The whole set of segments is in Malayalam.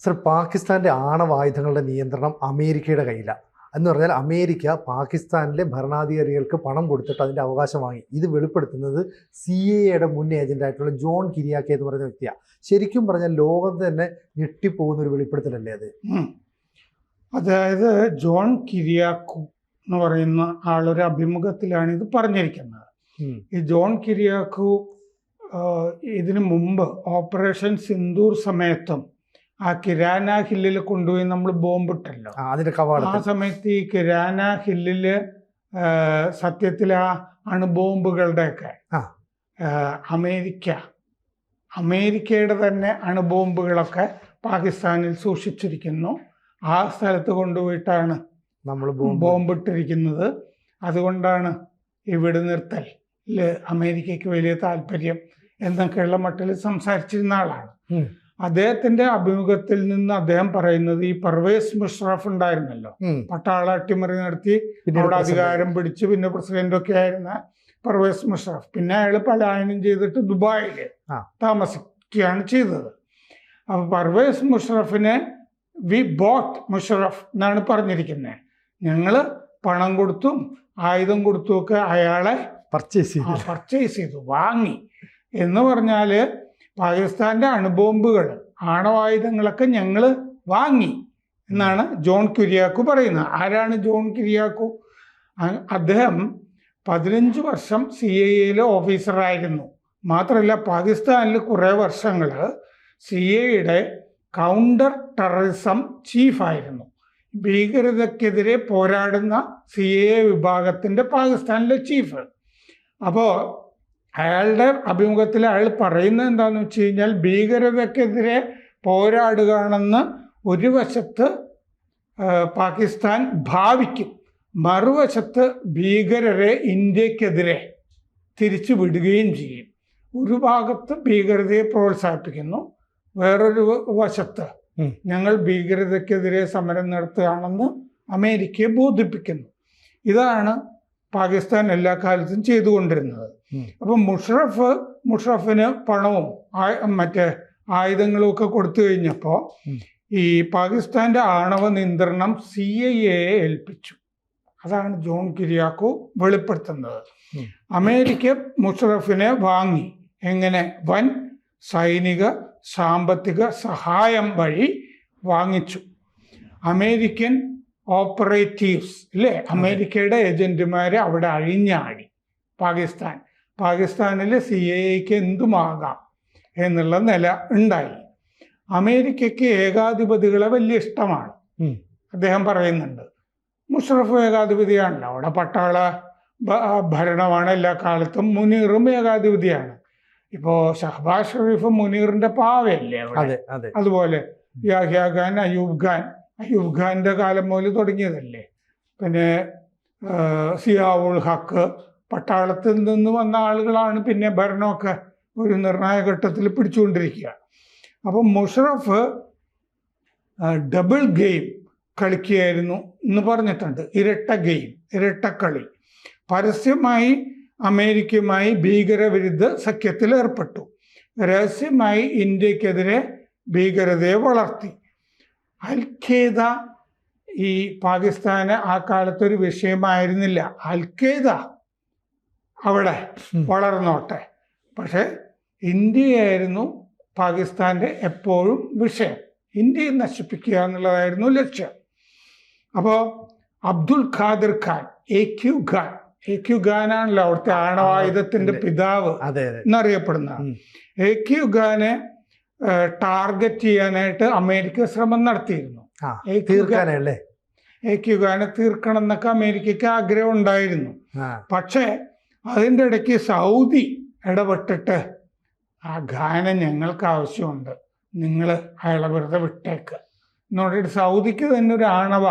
സർ, പാകിസ്ഥാൻ്റെ ആണവായുധങ്ങളുടെ നിയന്ത്രണം അമേരിക്കയുടെ കയ്യിലാണ്. എന്ന് പറഞ്ഞാൽ അമേരിക്ക പാകിസ്ഥാനിലെ ഭരണാധികാരികൾക്ക് പണം കൊടുത്തിട്ട് അതിൻ്റെ അവകാശം വാങ്ങി. ഇത് വെളിപ്പെടുത്തുന്നത് CIA മുൻ ഏജൻ്റായിട്ടുള്ള ജോൺ കിരിയാക്കി എന്ന് പറയുന്ന വ്യക്തിയാണ്. ശരിക്കും പറഞ്ഞാൽ ലോകം തന്നെ ഞെട്ടിപ്പോകുന്ന ഒരു വെളിപ്പെടുത്തലല്ലേ അത്? അതായത് ജോൺ കിരിയാക്കു എന്ന് പറയുന്ന ആളൊരു അഭിമുഖത്തിലാണ് ഇത് പറഞ്ഞിരിക്കുന്നത്. ഈ ജോൺ കിരിയാക്കു ഇതിനു മുമ്പ് ഓപ്പറേഷൻ സിന്ദൂർ സമയത്തും ആ കിരാന ഹില്ലിൽ കൊണ്ടുപോയി നമ്മൾ ബോംബിട്ടല്ലോ. ആ സമയത്ത് ഈ കിരാന ഹില്ലില് സത്യത്തിൽ ആ അണുബോംബുകളുടെയൊക്കെ അമേരിക്കയുടെ തന്നെ അണുബോംബുകളൊക്കെ പാകിസ്ഥാനിൽ സൂക്ഷിച്ചിരിക്കുന്നു. ആ സ്ഥലത്ത് കൊണ്ടുപോയിട്ടാണ് നമ്മൾ ബോംബിട്ടിരിക്കുന്നത്. അതുകൊണ്ടാണ് ഈ വെടിനിർത്തൽ അമേരിക്കയ്ക്ക് വലിയ താല്പര്യം എന്നൊക്കെയുള്ള മട്ടിൽ സംസാരിച്ചിരുന്ന ആളാണ്. അദ്ദേഹത്തിന്റെ അഭിമുഖത്തിൽ നിന്ന് അദ്ദേഹം പറയുന്നത് ഈ പർവേസ് മുഷറഫ് ഉണ്ടായിരുന്നല്ലോ, പട്ടാള അട്ടിമറി നടത്തി അവിടെ അധികാരം പിടിച്ച് പിന്നെ പ്രസിഡന്റൊക്കെ ആയിരുന്ന പർവേസ് മുഷറഫ്, പിന്നെ അയാൾ പലായനം ചെയ്തിട്ട് ദുബായിൽ താമസിക്കുകയാണ് ചെയ്തത്. അപ്പൊ പർവേസ് മുഷറഫിനെ വി ബോട്ട് മുഷറഫ് എന്നാണ് പറഞ്ഞിരിക്കുന്നത്. ഞങ്ങള് പണം കൊടുത്തും ആയുധം കൊടുത്തും ഒക്കെ അയാളെ പർച്ചേസ് ചെയ്തു, വാങ്ങി എന്ന് പറഞ്ഞാല് പാകിസ്ഥാന്റെ അണുബോംബുകൾ, ആണവായുധങ്ങളൊക്കെ ഞങ്ങൾ വാങ്ങി എന്നാണ് ജോൺ കിരിയാക്കു പറയുന്നത്. ആരാണ് ജോൺ കിരിയാക്കു? അദ്ദേഹം 15 വർഷം CIA ഓഫീസറായിരുന്നു. മാത്രമല്ല പാകിസ്ഥാനിൽ കുറേ വർഷങ്ങൾ CIA കൗണ്ടർ ടെററിസം ചീഫായിരുന്നു. ഭീകരതയ്ക്കെതിരെ പോരാടുന്ന CIA വിഭാഗത്തിൻ്റെ പാകിസ്ഥാനിലെ ചീഫ്. അപ്പോൾ അയാളുടെ അഭിമുഖത്തിൽ അയാൾ പറയുന്നത് എന്താണെന്ന് വെച്ച് കഴിഞ്ഞാൽ, ഭീകരതയ്ക്കെതിരെ പോരാടുകയാണെന്ന് ഒരു വശത്ത് പാകിസ്ഥാൻ ഭാവിക്കും, മറുവശത്ത് ഭീകരരെ ഇന്ത്യക്കെതിരെ തിരിച്ചു വിടുകയും ചെയ്യും. ഒരു ഭാഗത്ത് ഭീകരതയെ പ്രോത്സാഹിപ്പിക്കുന്നു, വേറൊരു വശത്ത് ഞങ്ങൾ ഭീകരതയ്ക്കെതിരെ സമരം നടത്തുകയാണെന്ന് അമേരിക്കയെ ബോധിപ്പിക്കുന്നു. ഇതാണ് പാകിസ്ഥാൻ എല്ലാ കാലത്തും ചെയ്തുകൊണ്ടിരുന്നത്. അപ്പം മുഷറഫിന് പണവും മറ്റേ ആയുധങ്ങളും ഒക്കെ കൊടുത്തു കഴിഞ്ഞപ്പോൾ ഈ പാകിസ്ഥാന്റെ ആണവ നിയന്ത്രണം CIA ഏൽപ്പിച്ചു. അതാണ് ജോൺ കിരിയാക്കു വെളിപ്പെടുത്തുന്നത്. അമേരിക്ക മുഷറഫിനെ വാങ്ങി. എങ്ങനെ? വൻ സൈനിക സാമ്പത്തിക സഹായം വഴി വാങ്ങിച്ചു. അമേരിക്കൻ ഓപ്പറേറ്റീവ്സ് ഇല്ലേ, അമേരിക്കയുടെ ഏജന്റുമാരെ അവിടെ അഴിഞ്ഞാടി. പാകിസ്ഥാനിൽ CIAക്ക് എന്തുമാകാം എന്നുള്ള നില ഉണ്ടായി. അമേരിക്കയ്ക്ക് ഏകാധിപതികളെ വലിയ ഇഷ്ടമാണ്. അദ്ദേഹം പറയുന്നുണ്ട്, മുഷറഫ് ഏകാധിപതിയാണല്ലോ, അവിടെ പട്ടാള ഭരണമാണ് എല്ലാ കാലത്തും. മുനീറും ഏകാധിപതിയാണ്. ഇപ്പോൾ ഷഹബാസ് ഷെരീഫ് മുനീറിന്റെ പാവയല്ലേ അവിടെ. അതുപോലെ യാഹ്യ ഖാൻ, അയ്യൂബ് ഖാന്റെ കാലം മുതൽ തുടങ്ങിയതല്ലേ. പിന്നെ സിയാവുൾ ഹക്ക്, പട്ടാളത്തിൽ നിന്ന് വന്ന ആളുകളാണ് പിന്നെ ഭരണമൊക്കെ ഒരു നിർണായക ഘട്ടത്തിൽ പിടിച്ചുകൊണ്ടിരിക്കുക. അപ്പം മുഷറഫ് ഡബിൾ ഗെയിം കളിക്കുകയായിരുന്നു എന്ന് പറഞ്ഞിട്ടുണ്ട്. ഇരട്ടക്കളി. പരസ്യമായി അമേരിക്കയുമായി ഭീകരവിരുദ്ധ സഖ്യത്തിൽ ഏർപ്പെട്ടു. രഹസ്യമായി ഇന്ത്യക്കെതിരെ ഭീകരതയെ വളർത്തി. അൽ-ഖ്വയ്ദ ഈ പാകിസ്ഥാന് ആ കാലത്തൊരു വിഷയമായിരുന്നില്ല. അൽ-ഖ്വയ്ദ അവിടെ വളർന്നോട്ടെ, പക്ഷെ ഇന്ത്യയായിരുന്നു പാകിസ്ഥാന്റെ എപ്പോഴും വിഷയം. ഇന്ത്യയെ നശിപ്പിക്കുക എന്നുള്ളതായിരുന്നു ലക്ഷ്യം. അപ്പോൾ അബ്ദുൽ ഖാദിർ ഖാൻ, AQ ഖാനാണല്ലോ അവിടുത്തെ ആണവായുധത്തിന്റെ പിതാവ് എന്നറിയപ്പെടുന്ന. AQ ഖാനെ ടാർഗറ്റ് ചെയ്യാനായിട്ട് അമേരിക്ക ശ്രമം നടത്തിയിരുന്നു. AQ ഖാനെ തീർക്കണം എന്നൊക്കെ അമേരിക്കയ്ക്ക് ആഗ്രഹം ഉണ്ടായിരുന്നു. പക്ഷേ അതിൻ്റെ ഇടയ്ക്ക് സൗദി ഇടപെട്ടിട്ട് ആ ഖാനെ ഞങ്ങൾക്ക് ആവശ്യമുണ്ട്, നിങ്ങൾ അയാളെ വെറുതെ വിട്ടേക്ക് എന്ന് പറഞ്ഞിട്ട് സൗദിക്ക് തന്നെ ഒരു ആണവ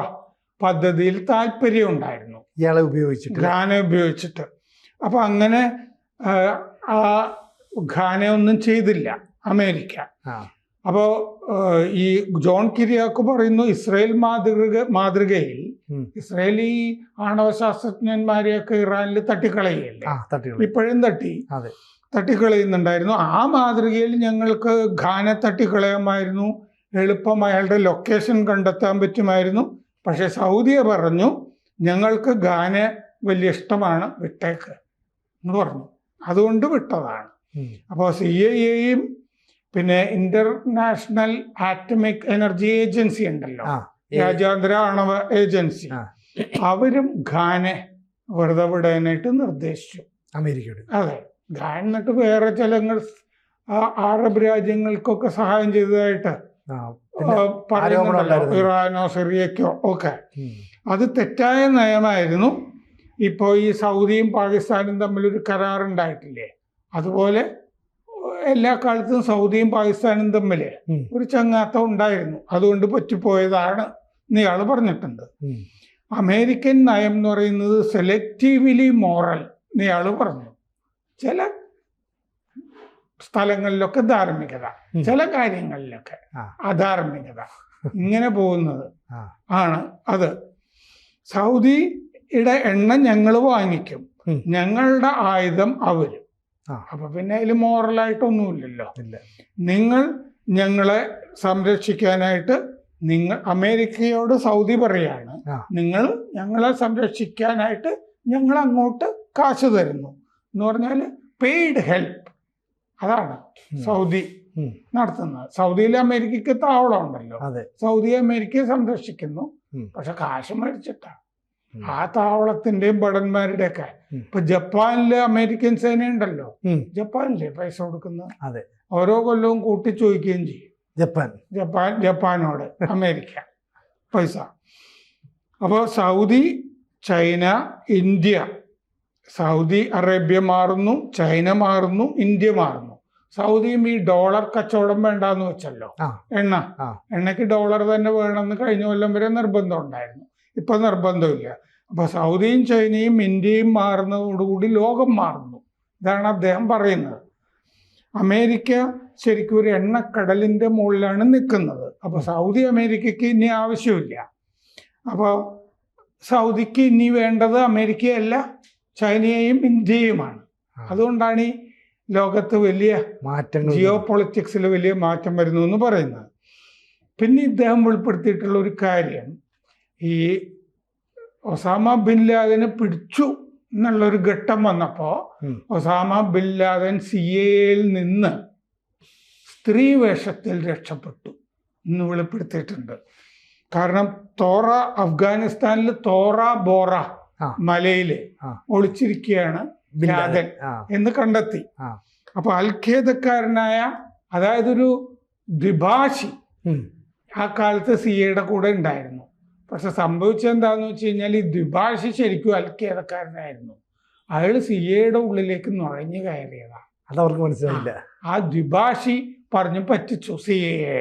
പദ്ധതിയിൽ താല്പര്യം ഉണ്ടായിരുന്നു, ഖാനെ ഉപയോഗിച്ചിട്ട്. അപ്പൊ അങ്ങനെ ആ ഖാനെ ഒന്നും ചെയ്തില്ല അമേരിക്ക. അപ്പോൾ ഈ ജോൺ കിരിയാക്കു പറയുന്നു, ഇസ്രായേൽ മാതൃകയിൽ ഇസ്രായേലി ആണവ ശാസ്ത്രജ്ഞന്മാരെയൊക്കെ ഇറാനിൽ തട്ടിക്കളയല്ലേ, ഇപ്പോഴും തട്ടിക്കളയുന്നുണ്ടായിരുന്നു. ആ മാതൃകയിൽ ഞങ്ങൾക്ക് ഖാനെ തട്ടിക്കളയാമായിരുന്നു എളുപ്പം അയാളുടെ ലൊക്കേഷൻ കണ്ടെത്താൻ പറ്റുമായിരുന്നു. പക്ഷെ സൗദിയെ പറഞ്ഞു ഞങ്ങൾക്ക് ഗാന വലിയ ഇഷ്ടമാണ്, വിട്ടേക്ക് എന്ന് പറഞ്ഞു. അതുകൊണ്ട് വിട്ടതാണ്. അപ്പോൾ CIA പിന്നെ ഇന്റർനാഷണൽ ആറ്റമിക് എനർജി ഏജൻസി ഉണ്ടല്ലോ, രാജ്യാന്തര ആണവ ഏജൻസി, അവരും ഖാനെ വെറുതെ വിടാനായിട്ട് നിർദ്ദേശിച്ചു അമേരിക്കയുടെ. അതെ, ഖാൻ എന്നിട്ട് വേറെ ചില അറബ് രാജ്യങ്ങൾക്കൊക്കെ സഹായം ചെയ്തതായിട്ട് പറയുന്നുണ്ടല്ലോ, ഇറാനോ സിറിയക്കോ ഒക്കെ. അത് തെറ്റായ നയമായിരുന്നു. ഇപ്പോൾ ഈ സൗദിയും പാകിസ്ഥാനും തമ്മിലൊരു കരാറുണ്ടായിട്ടില്ലേ, അതുപോലെ എല്ലാ കാലത്തും സൗദിയും പാകിസ്ഥാനും തമ്മിൽ ഒരു ചങ്ങാത്തം ഉണ്ടായിരുന്നു. അതുകൊണ്ട് പറ്റിപ്പോയതാണ് ഇയാൾ പറഞ്ഞിട്ടുണ്ട്. അമേരിക്കൻ നയം എന്ന് പറയുന്നത് സെലക്റ്റീവ്ലി മോറൽ ഇയാൾ പറഞ്ഞു. ചില സ്ഥലങ്ങളിലൊക്കെ ധാർമ്മികത, ചില കാര്യങ്ങളിലൊക്കെ അധാർമികത, ഇങ്ങനെ പോകുന്നത് ആണ് അത്. സൗദിയുടെ എണ്ണ ഞങ്ങൾ വാങ്ങിക്കും, ഞങ്ങളുടെ ആയുധം അവരും. അപ്പൊ പിന്നെ അതിൽ മോറലായിട്ടൊന്നുമില്ലല്ലോ. നിങ്ങൾ ഞങ്ങളെ സംരക്ഷിക്കാനായിട്ട് അമേരിക്കയോട് സൗദി പറയാണ്, നിങ്ങൾ ഞങ്ങളെ സംരക്ഷിക്കാനായിട്ട് ഞങ്ങൾ അങ്ങോട്ട് കാശ് തരുന്നു എന്ന് പറഞ്ഞാൽ പെയ്ഡ് ഹെൽപ്പ്. അതാണ് സൗദി നടത്തുന്നത്. സൗദിയിൽ അമേരിക്കക്ക് താവളം ഉണ്ടല്ലോ, സൗദി അമേരിക്കയെ സംരക്ഷിക്കുന്നു, പക്ഷെ കാശ് മേടിച്ചിട്ടാണ്. ആ താവളത്തിന്റെയും ഭടന്മാരുടെ ഒക്കെ ഇപ്പൊ ജപ്പാനിലെ അമേരിക്കൻ സേന ഉണ്ടല്ലോ, ജപ്പാനിലെ പൈസ കൊടുക്കുന്നത് ഓരോ കൊല്ലവും കൂട്ടി ചോദിക്കുകയും ചെയ്യും ജപ്പാനോട് അമേരിക്ക പൈസ. അപ്പോൾ Saudi, China, India, Saudi Arabia മാറുന്നു, ചൈന മാറുന്നു, ഇന്ത്യ മാറുന്നു. സൗദിയും ഈ ഡോളർ കച്ചവടം വേണ്ടാന്ന് വെച്ചല്ലോ, എണ്ണയ്ക്ക് ഡോളർ തന്നെ വേണമെന്ന് കഴിഞ്ഞ കൊല്ലം വരെ നിർബന്ധം ഉണ്ടായിരുന്നു. ഇപ്പൊ നിർബന്ധമില്ല. അപ്പൊ സൗദിയും ചൈനയും ഇന്ത്യയും മാറുന്നതോടുകൂടി ലോകം മാറുന്നു. ഇതാണ് അദ്ദേഹം പറയുന്നത്. അമേരിക്ക ശരിക്കും ഒരു എണ്ണക്കടലിന്റെ മുകളിലാണ് നിൽക്കുന്നത്. അപ്പൊ സൗദി അമേരിക്കക്ക് ഇനി ആവശ്യമില്ല. അപ്പോൾ സൗദിക്ക് ഇനി വേണ്ടത് അമേരിക്കയല്ല, ചൈനയെയും ഇന്ത്യയുമാണ്. അതുകൊണ്ടാണ് ഈ ലോകത്ത് വലിയ മാറ്റങ്ങൾ, ജിയോ പൊളിറ്റിക്സിൽ വലിയ മാറ്റം വരുന്നു എന്ന് പറയുന്നത്. പിന്നെ ഇദ്ദേഹം വെളിപ്പെടുത്തിയിട്ടുള്ള ഒരു കാര്യം, ഈ ഒസാമ ബിൻ ലാദനെ പിടിച്ചു എന്നുള്ളൊരു ഘട്ടം വന്നപ്പോൾ ഒസാമ ബിൻ ലാദൻ CIA നിന്ന് സ്ത്രീ വേഷത്തിൽ രക്ഷപ്പെട്ടു എന്ന് വെളിപ്പെടുത്തിയിട്ടുണ്ട്. കാരണം തോറ, അഫ്ഗാനിസ്ഥാനിൽ തോറ ബോറ മലയില് ഒളിച്ചിരിക്കുകയാണ് ലാദൻ എന്ന് കണ്ടെത്തി. അപ്പൊ അൽഖേദക്കാരനായ, അതായത് ഒരു ദ്വിഭാഷി ആ കാലത്ത് CIA കൂടെ ഉണ്ടായിരുന്നു. പക്ഷെ സംഭവിച്ചത് എന്താന്ന് വെച്ച് കഴിഞ്ഞാൽ ഈ ദ്വിഭാഷി ശരിക്കും അൽഖേദക്കാരനായിരുന്നു. അയാൾ CIA ഉള്ളിലേക്ക് നുഴഞ്ഞു കയറിയതാണ്. അതവർക്ക് മനസ്സിലായില്ല. ആ ദ്വിഭാഷി പറഞ്ഞു പറ്റിച്ചു CIA.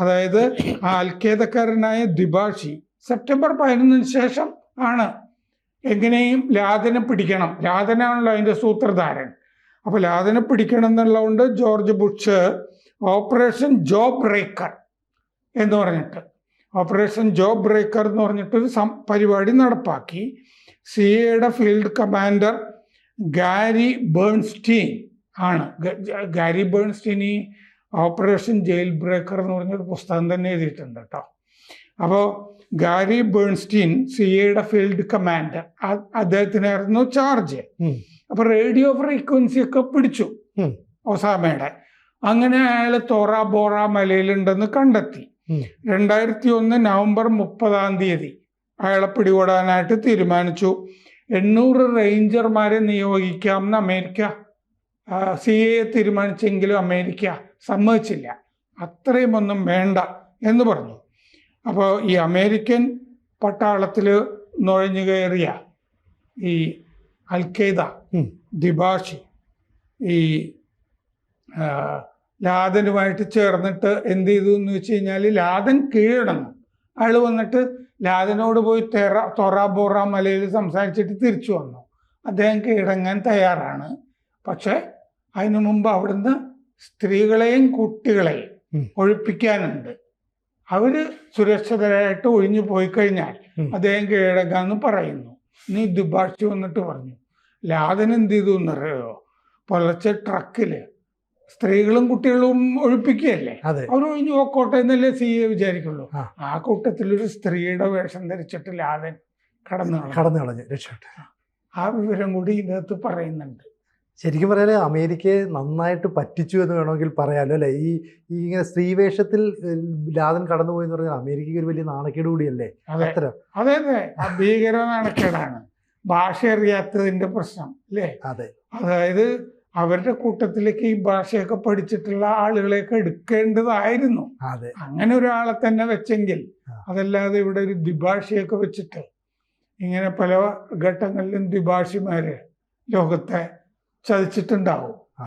അതായത് ആ അൽഖേദക്കാരനായ ദ്വിഭാഷി സെപ്റ്റംബർ 11 ശേഷം ആണ് എങ്ങനെയും ലാദനെ പിടിക്കണം. ലാദനാണല്ലോ അതിന്റെ സൂത്രധാരൻ. അപ്പൊ ലാദനെ പിടിക്കണം എന്നുള്ളതുകൊണ്ട് ജോർജ് ബുഷ് ഓപ്പറേഷൻ ജോ ബ്രേക്കർ എന്ന് പറഞ്ഞിട്ട്, ഓപ്പറേഷൻ ജോ ബ്രേക്കർ എന്ന് പറഞ്ഞിട്ടൊരു പരിപാടി നടപ്പാക്കി. CIA ഫീൽഡ് കമാൻഡർ ഗാരി ബേൺസ്റ്റീൻ ആണ്. ഗാരി ബേൺസ്റ്റീൻ ഈ ഓപ്പറേഷൻ ജയിൽ ബ്രേക്കർ എന്ന് പറഞ്ഞൊരു പുസ്തകം തന്നെ എഴുതിയിട്ടുണ്ട് കേട്ടോ. അപ്പോൾ Gary Bernstein CIA field commander, അദ്ദേഹത്തിനായിരുന്നു ചാർജ്. അപ്പൊ റേഡിയോ ഫ്രീക്വൻസി ഒക്കെ പിടിച്ചു ഒസാമയുടെ. അങ്ങനെ അയാൾ തോറ ബോറ മലയിലുണ്ടെന്ന് കണ്ടെത്തി. 2001 നവംബർ 30 അയാളെ പിടികൂടാനായിട്ട് തീരുമാനിച്ചു. 800 റേഞ്ചർമാരെ നിയോഗിക്കാമെന്ന് അമേരിക്ക CIA തീരുമാനിച്ചെങ്കിലും അമേരിക്ക സമ്മതിച്ചില്ല. അത്രയും ഒന്നും വേണ്ട എന്ന് പറഞ്ഞു. അപ്പോൾ ഈ അമേരിക്കൻ പട്ടാളത്തിൽ നുഴഞ്ഞു കയറിയ ഈ അൽഖയ്ദ ദ്വിഭാഷി ഈ ലാദനുമായിട്ട് ചേർന്നിട്ട് എന്ത് ചെയ്തു എന്ന് വെച്ച് കഴിഞ്ഞാൽ, ലാദൻ കീഴടങ്ങും. അയാൾ വന്നിട്ട് ലാദനോട് പോയി തൊറ ബോറ മലയിൽ സംസാരിച്ചിട്ട് തിരിച്ചു വന്നു. അദ്ദേഹം കീഴടങ്ങാൻ തയ്യാറാണ്. പക്ഷെ അതിനു മുമ്പ് അവിടുന്ന് സ്ത്രീകളെയും കുട്ടികളെയും ഒഴിപ്പിക്കാനുണ്ട്. അവര് സുരക്ഷിതരായിട്ട് ഒഴിഞ്ഞു പോയി കഴിഞ്ഞാൽ അദ്ദേഹം കീഴടങ്ങാന്ന് പറയുന്നു. നീ ദ്വിഭാഷി വന്നിട്ട് പറഞ്ഞു. ലാദൻ എന്ത് ചെയ്തു എന്നറിയോ, പുലർച്ചെ ട്രക്കില് സ്ത്രീകളും കുട്ടികളും ഒഴിപ്പിക്കുകയല്ലേ, അതെ. അവർ ഒഴിഞ്ഞു പോക്കോട്ടെ എന്നല്ലേ CA വിചാരിക്കുള്ളൂ. ആ. ആ കൂട്ടത്തിലൊരു സ്ത്രീയുടെ വേഷം ധരിച്ചിട്ട് ലാദൻ കടന്നു കളഞ്ഞു രക്ഷപ്പെട്ടു. ആ വിവരം കൂടി ഇതിനകത്ത് പറയുന്നുണ്ട്. ശരിക്കും പറയാല് അമേരിക്കയെ നന്നായിട്ട് പറ്റിച്ചു എന്ന് വേണമെങ്കിൽ പറയാലോ അല്ലേ? ഈ ഇങ്ങനെ സ്ത്രീവേഷത്തിൽ ലാദൻ കടന്നുപോയി എന്ന് പറഞ്ഞാൽ അമേരിക്കയ്ക്ക് ഒരു വലിയ നാണക്കേട് കൂടിയല്ലേ? അതെ അത്തരം അതെ അതെ, ഭീകര നാണക്കേടാണ്. ഭാഷ അറിയാത്തതിന്റെ പ്രശ്നം അല്ലേ? അതെ അതായത് അവരുടെ കൂട്ടത്തിലേക്ക് ഈ ഭാഷയൊക്കെ പഠിച്ചിട്ടുള്ള ആളുകളെയൊക്കെ എടുക്കേണ്ടതായിരുന്നു. അതെ അങ്ങനെ ഒരാളെ തന്നെ വെച്ചെങ്കിൽ, ആ. അതല്ലാതെ ഇവിടെ ഒരു ദ്വിഭാഷിയൊക്കെ വെച്ചിട്ട് ഇങ്ങനെ പല ഘട്ടങ്ങളിലും ദ്വിഭാഷിമാര് ലോകത്തെ ചതിച്ചിട്ടുണ്ടാവും. ആ.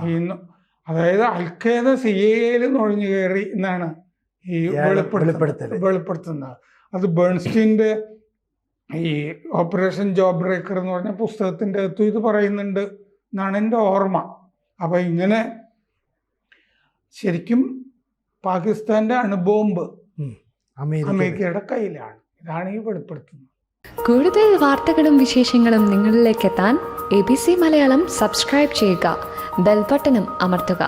അതായത് അൽഖയ്ദ CAയിൽ നുഴഞ്ഞു കയറി എന്നാണ് ഈ വെളിപ്പെടുത്തുന്നത്. അത് ബേൺസ്റ്റീൻ്റെ ഈ ഓപ്പറേഷൻ ജോബ് ബ്രേക്കർ എന്ന് പറഞ്ഞ പുസ്തകത്തിൻ്റെ അകത്തും ഇത് പറയുന്നുണ്ട് എന്നാണ് എൻ്റെ ഓർമ്മ. അപ്പം ഇങ്ങനെ ശരിക്കും പാകിസ്ഥാന്റെ അണുബോംബ് അമേരിക്കയുടെ കയ്യിലാണ്. ഇതാണ് ഈ വെളിപ്പെടുത്തുന്നത്. കൂടുതൽ വാർത്തകളും വിശേഷങ്ങളും നിങ്ങളിലേക്ക് എത്താൻ ABC മലയാളം സബ്സ്ക്രൈബ് ചെയ്യുക, ബെൽ ബട്ടണും അമർത്തുക.